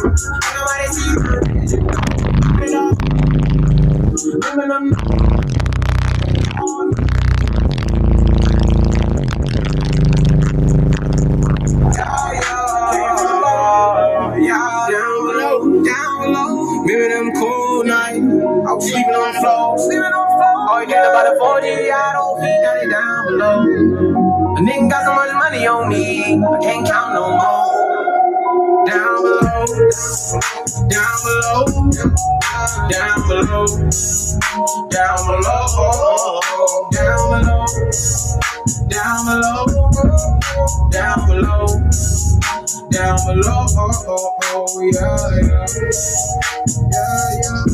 Nobody see you. Women, I'm down below. Maybe them cold nights. I was sleeping on the floor. All you think about the 4G, I don't think that it down below. A nigga got so much money on me, I can't count no more. Down below, down below, down below, down below, down below, down below, down below, down below, yeah, yeah, yeah, yeah.